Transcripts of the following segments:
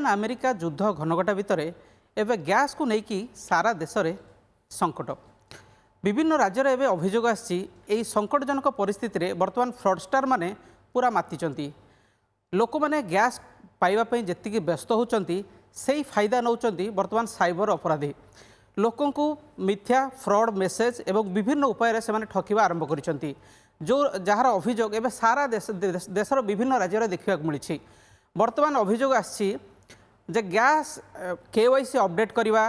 Iran America युद्ध घनघटा भितर एवं गैस को लेकिन सारा देश में संकट विभिन्न राज्य एवं अभियोग आसी संकटजनक परिस्थिति रे वर्तमान फ्रॉडस्टार माने पूरा मातिचंती लोक मैंने गैस पाइबापी जी व्यस्त होती से फायदा नौकरी वर्तमान साइबर अपराधी लोकों को मिथ्या फ्रॉड मेसेज एवं विभिन्न उपाय से ठकिबा आरंभ करिसेंती जो जार अभियोग एवं सारा देशर विभिन्न राज्य देखा मिली वर्तमान अभियोग आसी गैस KYC अपडेट करवा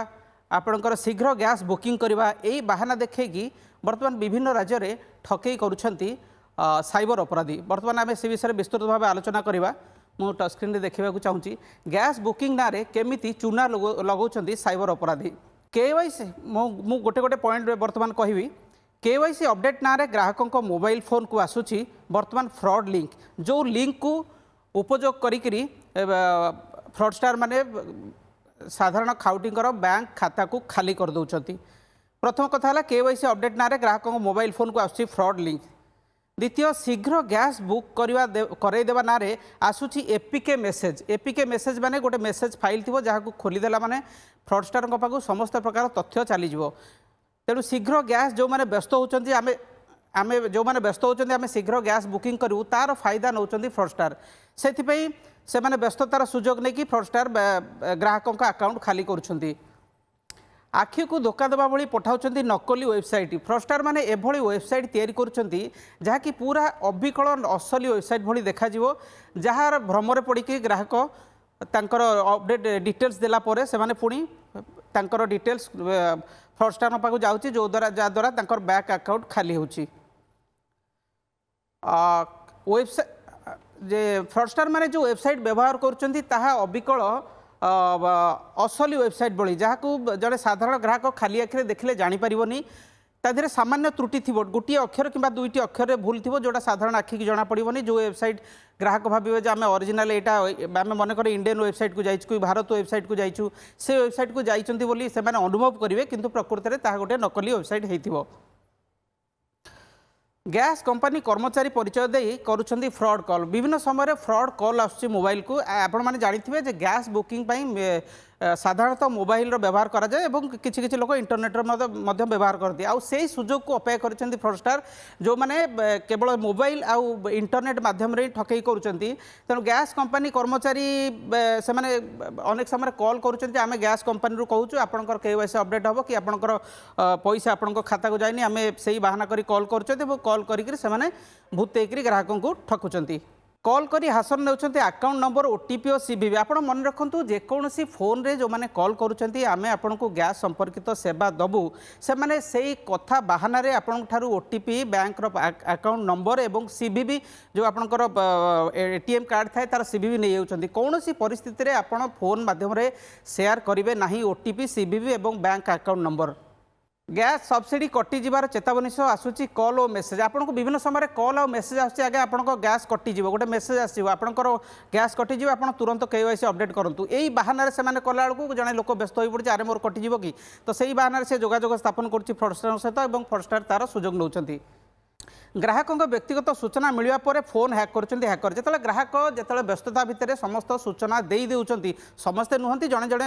आपणकर शीघ्र गैस बुकिंग करवा यही बाहाना देखी वर्तमान विभिन्न राज्य में ठकई करुछंती साइबर अपराधी वर्तमान आम से विषय विस्तृत भाव आलोचना करवा मु टच स्क्रीन रे देखा चाहूँगी गैस बुकिंग ना केमिति चूना लगाउछंती साइबर अपराधी KYC मु गोटे गोटे पॉइंट वर्तमान कहबी KYC अपडेट ना ग्राहकों मोबाइल फोन को आसूची वर्तमान फ्रॉड लिंक जो लिंक को उपयोग करी फ्रॉडस्टार माने साधारण खाउटींकर बैंक खाता को खाली कर दौरान प्रथम कथा है KYC अपडेट ना ग्राहकों मोबाइल फोन को आसूची फ्रॉड लिंक द्वितीय शीघ्र गैस बुक करदेवा ना आसूची APK मेसेज माने गोटे मेसेज फाइल थी जहाँ को खोलीदेला माने फ्रॉडस्टार पाखु समस्त प्रकार तथ्य चलीज तेणु शीघ्र गैस जो मैंने व्यस्त होती आम जो मैंने व्यस्त होती आम शीघ्र गैस बुकिंग करूँ तार फायदा नौ फ्रॉडस्टार से माने व्यस्ततार सुजोग नहीं कि फ्रॉडस्टार ग्राहकों का अकाउंट खाली करुँच आखि को धोका देवा भली पठाऊँ नकली वेबसाइट फ्रॉडस्टार माने एभली वेबसाइट तैयारी करुँच जहाँकि पूरा अबिकल असली वेबसाइट भली देखा जार भ्रमरे पड़ी ग्राहक तांकर अपडेट डिटेल्स देला परे से माने पुणी तांकर डिटेल्स फ्रॉडस्टार पाखु जाउची जो द्वारा जहाँद्वारा तांकर बैंक अकाउंट खाली होची वेबसाइट जे फ्रॉडस्टार माने जो वेबसाइट व्यवहार करुँच ताहा अबिकल असली वेबसाइट भली जहाँ को जड़े साधारण ग्राहक खाली आखिरे देखले जानीपारनी तादेह सामान्य त्रुटि थी गोटे अक्षर कि दुईटी अक्षर भूल थी जोटा साधारण आखिक जना पड़ोनी जो वेबसाइट ग्राहक भावे आम ओरिजिनल यहाँ आम मनकर इंडियन वेबसाइट को जाइए भारत वेबसाइट को जाइए से वेबसाइट को जाइए से अनुभव करेंगे किंतु प्रकृति में ताहा गोटे नकली वेबसाइट होइथिबो गैस कंपनी कर्मचारी परिचय दे करुछंती फ्रॉड कॉल विभिन्न समय फ्रॉड कॉल आसुची मोबाइल को आपण माने जानिथिबे जे गैस बुकिंग पई साधारणतः मोबाइल रो व्यवहार करा जाए एवं किछि किछि लोक इंटरनेट रो मध्य व्यवहार करती आउ सेही सुजोग को अपेक्षा करिसेंती फ्रॉडस्टार जो माने केवल मोबाइल आउ इंटरनेट माध्यम रे ठकई करुछंती तेणु गैस कंपनी कर्मचारी से माने अनेक समय कॉल करुछंती आमे गैस कंपनी रो कहूछु आपनकर KYC अपडेट हबो कि आपनकर पैसा आपनकर खाता को जाइनी आमे सेही बहाना करी कॉल करुछंती एवं कॉल करी से माने भूतेकरी ग्राहकों को ठकुचंती कॉल करी हासन नेउछंती अकाउंट नंबर OTP और CVV आपण मन रखंतु जेकोसी फोन रे जो माने कॉल करुछंती आमे आपण को गैस संपर्कित सेवा दबु से माने सेही कथा बहाना रे आपण ठारू OTP बैंक रो अकाउंट नंबर एवं CVV जो आपणकर ATM कार्ड थाए तार CVV नै जाउछंती कोनोसी परिस्थिति रे आपण फोन माध्यम रे शेयर करिवे नाही OTP CVV एवं bank account number gas subsidy कटि जीवार चेतावनी सह आसूची कॉल और मेसेज आपन को विभिन्न समय कॉल और मेसेज आगे आगे आपन गैस कटिज गोटे मेसेज आसो आपंकर गैस कटिज आप तुरंत KYC अपडेट करूँ यही बाहाना से कला बेलू जड़े लोक व्यस्त हो पड़े अरे मोर कटिज कि तो सही बाहाना से जोगाजोग स्थापन कर फ्रॉडस्टार सहित और फ्रॉडस्टार तार सुजोग नौकरी ग्राहकों व्यक्तिगत सूचना मिलवा पर फोन हैक कर हैकर जो ग्राहक जो व्यस्तता भितर समस्त सूचना दे देउछंती समस्ते नुहंती जड़े जड़े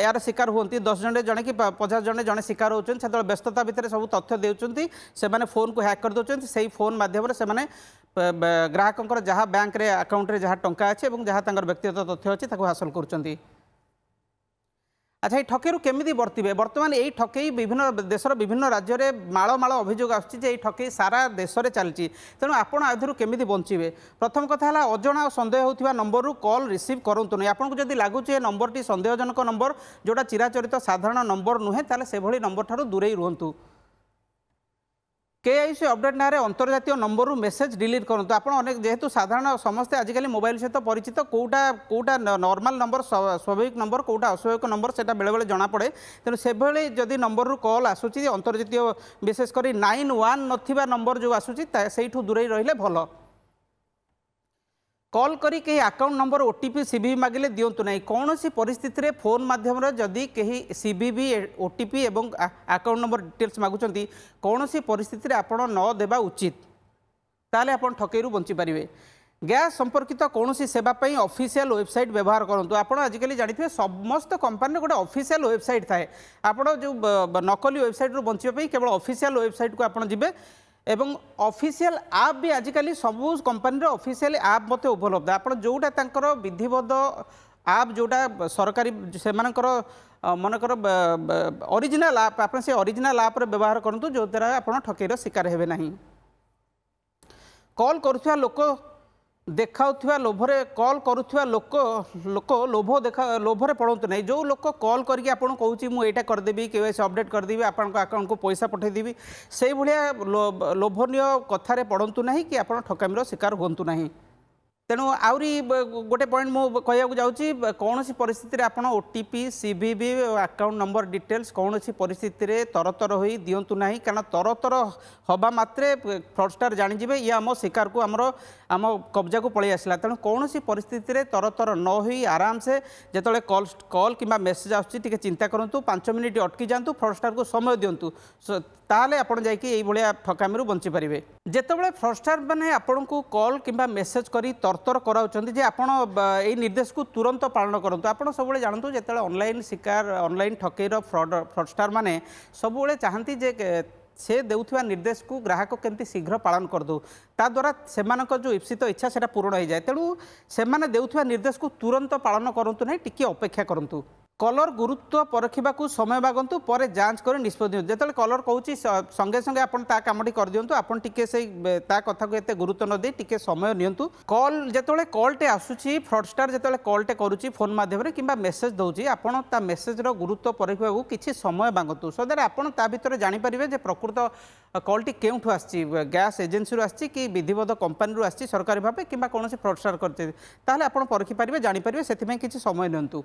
यार शिकार होती 10 जन जड़े कि 50 जन जड़े शिकार होती से व्यस्तता भितर सब तथ्य देउछंती से माने फोन को हैक कर दउछंती से फोन माध्यम से माने ग्राहकों जहाँ बैंक रे अकाउंट रे जहाँ टंका अच्छे और जहाँ व्यक्तिगत तथ्य अच्छी ताको हासिल करुछंती अच्छा ये ठकई केमी बर्तवे बर्तमान यही ठकई विभिन्न देशर विभिन्न राज्य में माल अभियोग आसूँ ठकई सारा देश में चलती तेणु आपड़ आधर केमी बचे प्रथम कथा है अजणा सन्देह होता नंबर कॉल रिसीव करूँ नहीं आपको जब लगुच नंबर टी सन्देहजनक नंबर जोटा चिराचरित साधारण नंबर नुहे ताले से भली नंबर ठारू दूरे रुहतु KYC अपडेट ना अंतर्जातीय नंबर मेसेज डिलीट करूँ आप अनेक जेहेतु साधारण समस्ते आजिकल मोबाइल सहित परिचित कौटा नॉर्मल नंबर स्वाभाविक नंबर कौटा अस्वाभाविक नंबर से बेले बेले जना पड़े तेणु से भली जदि नंबर रू कॉल आसूची अंतर्जातीय विशेषकर 91 नथिबा नंबर जो आसूची सेठू दूरे रहिले भल कॉल करी कहीं अकाउंट नंबर OTP CVV मागिले दिंतु ना कौन सी परिस्थिति रे फोन माध्यम जदि कहीं CVV OTP एवं अकाउंट नंबर डिटेल्स मागुचंती कौन सी परिस्थिति रे आपण न देबा उचित ताले आपण ठकईरू बंची पारिबे गैस संपर्कित कौन सेवा ऑफिशियल वेबसाइट व्यवहार करूँ। आप आजिकल जानते समस्त कंपनी गोटे ऑफिशियल वेबसाइट थाए। आप जो नकली वेबसाइट रू बचाई केवल ऑफिशियल वेबसाइट को आप जी एवं ऑफिशियल ऐप भी आजिकल सब कंपनी ऑफिशियल ऐप मत उपलब्ध। आप जोटा विधिवत ऐप जोटा सरकारी से मनकर ओरिजिनल ऐप आप से ओरिजिनल ऐप व्यवहार करूँ जो द्वारा आप ठकेर शिकार हेबे नहीं। कॉल करुवा लोक देखाउथुवा लोभरे कॉल करुवा लोक लोभरे पड़तु नहीं। जो लोक कॉल करके आपको कहूँ मुझे यहाँ करदेवी केवाईसी अपडेट करदेवी आपन अकाउंट को पैसा पठेदेवी से भाया लोभनीय कथार पड़तु नहीं कि आप ठकामीर शिकार हूँ नहीं। तेणु आहरी गोटे पॉइंट मुझे कहूँ जाऊँगी कौन सी परिस्थिति में आपड़ OTP CVV account number details कौन सी परिस्थिति में तरतर हो दिंतु ना कारण तरतर हवा मात्रे फ्रॉडस्टर जाणीजे ये आम शिकार को आम कब्जा को पलि आसला। तेणु कौन सी परिस्थिति में तरतर न हो आराम से जिते कॉल कि मेसेज आसुच्ची चिंता करूँ 5 मिनिट अटकी जातु फ्रॉडस्टर को समय दिंतु ताले आपड़ जाइए ठकामी बंची पारे। जितेबाला फ्रॉडस्टर मैंने आपन को कॉल कि मेसेज कर तरतर कराउछन्ति जे आपण ए निर्देश को तुरंत पालन करूँ। आप सब जानतु जो ऑनलाइन शिकार ऑनलाइन ठकेर फ्रॉडस्टर मैंने सब चाहती जे से देउथिबा निर्देश को ग्राहक केमती शीघ्र पालन कर दो द्वारा से जो ईप्सित इच्छा से पूर्ण हो जाए। तेणु से देउथिबा निर्देश को तुरंत पालन करूँ नहीं टिके अपेक्षा करूँ। कलर गुरुत्व परखा समय मागंतु पर जांच कर निष्पत्ति जो कलर कहूँ संगे संगे आपन ता कामटी कर दिंतु आपन टिके से ता कथा को एते गुरुत्व न दे टिके समय नियंतु। कॉल जिते कॉलटे आसुची फ्रॉडस्टर जिते कॉलटे करुच्ची फोन माध्यम कि मेसेज दौर आपन ता मेसेजर गुरुत्व परखा किसी समय मागंतु सो दैट आपन ता भितर जानीपारे जे प्रकृत कॉलटी केउठु आसी गैस एजेन्सी आसी कि विधिवत कंपनी आसी सरकारी भाव कि कौन फ्रॉडस्टर करते आप परखिपारे जानीपारे से किसी समय नियंतु।